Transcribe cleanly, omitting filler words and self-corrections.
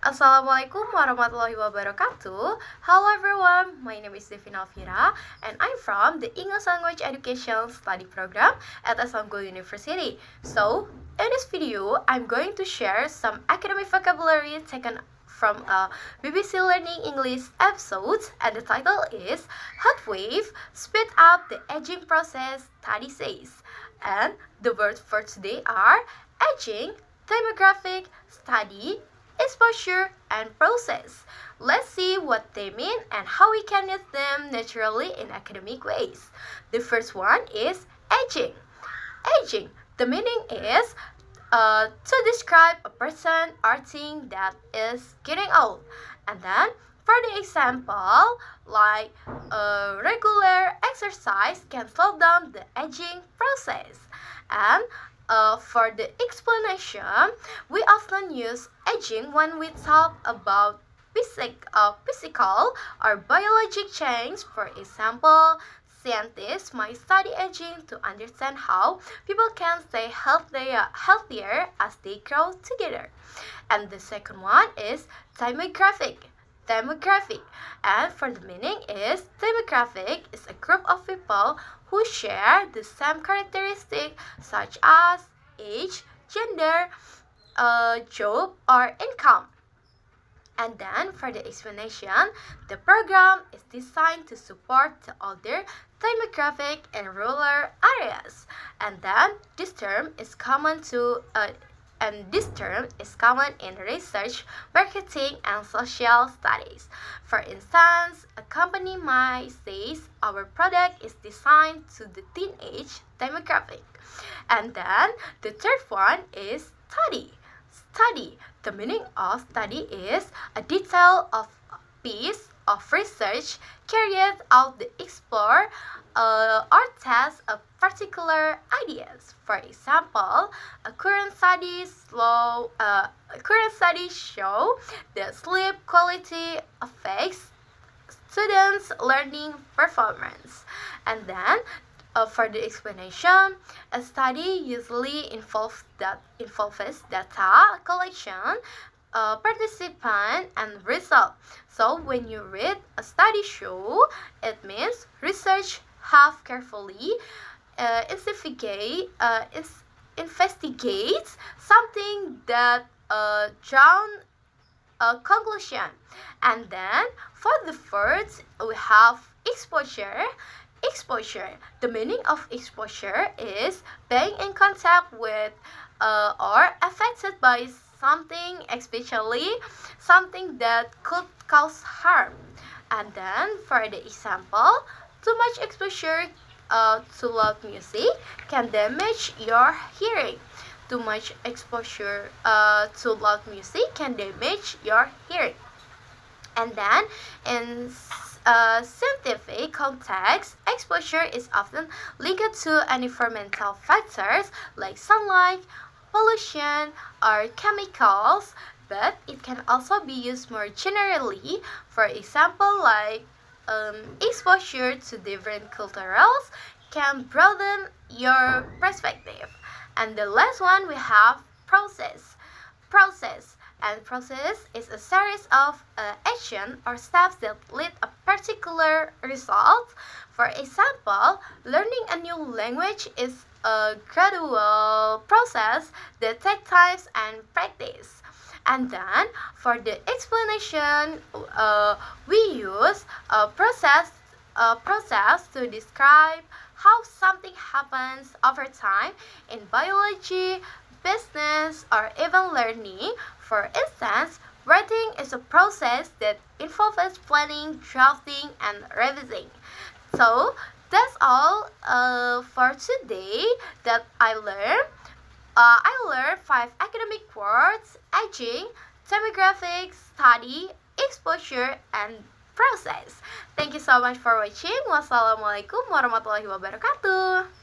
Assalamualaikum warahmatullahi wabarakatuh. Hello everyone, my name is Devina Alvira and I'm from the English Language Education Study Program at Assamgo University. So, in this video, I'm going to share some academic vocabulary taken from a BBC Learning English episode, and the title is Hot Wave, Speed Up the Aging Process, Study Says. And the words for today are aging, demographic, study, exposure, and process. Let's see what they mean and how we can use them naturally in academic ways. The first one is aging. Aging. The meaning is to describe a person or thing that is getting old. And then for the example, like regular exercise can slow down the aging process. And for the explanation, we often use aging when we talk about physical or biologic change. For example, scientists might study aging to understand how people can stay healthier as they grow together. And the second one is demographic. Demographic, and for the meaning is demographic is a group of people who share the same characteristics such as age, gender, job, or income. And then for the explanation, the program is designed to support the older demographic in rural areas. And then this term is common in research, marketing, and social studies. For instance, a company might say our product is designed to the teenage demographic. And then the third one is study. Study. The meaning of study is a detail of a piece of research carried out to explore or test a particular ideas. For example, current studies show that sleep quality affects students' learning performance. And then for the explanation, a study usually involves data collection, participant, and result. So when you read a study show, it means research have carefully investigates something that drawn a conclusion. And then for the first, we have exposure. Exposure. The meaning of exposure is being in contact with or affected by something, especially something that could cause harm. And then for the example, too much exposure to loud music can damage your hearing. Too much exposure to loud music can damage your hearing. And then in scientific context, exposure is often linked to environmental factors like sunlight, pollution, or chemicals, but it can also be used more generally. For example, like exposure to different cultures can broaden your perspective. And the last one we have process. Process. And process is a series of action or steps that lead a particular result. For example, learning a new language is a gradual process that takes time and practice. And then for the explanation, we use a process to describe how something happens over time in biology, business, or even learning. For instance, writing is a process that involves planning, drafting, and revising. So that's all for today that I learned. I learned 5 academic words: aging, demographics, study, exposure, and process. Thank you so much for watching. Wassalamualaikum warahmatullahi wabarakatuh.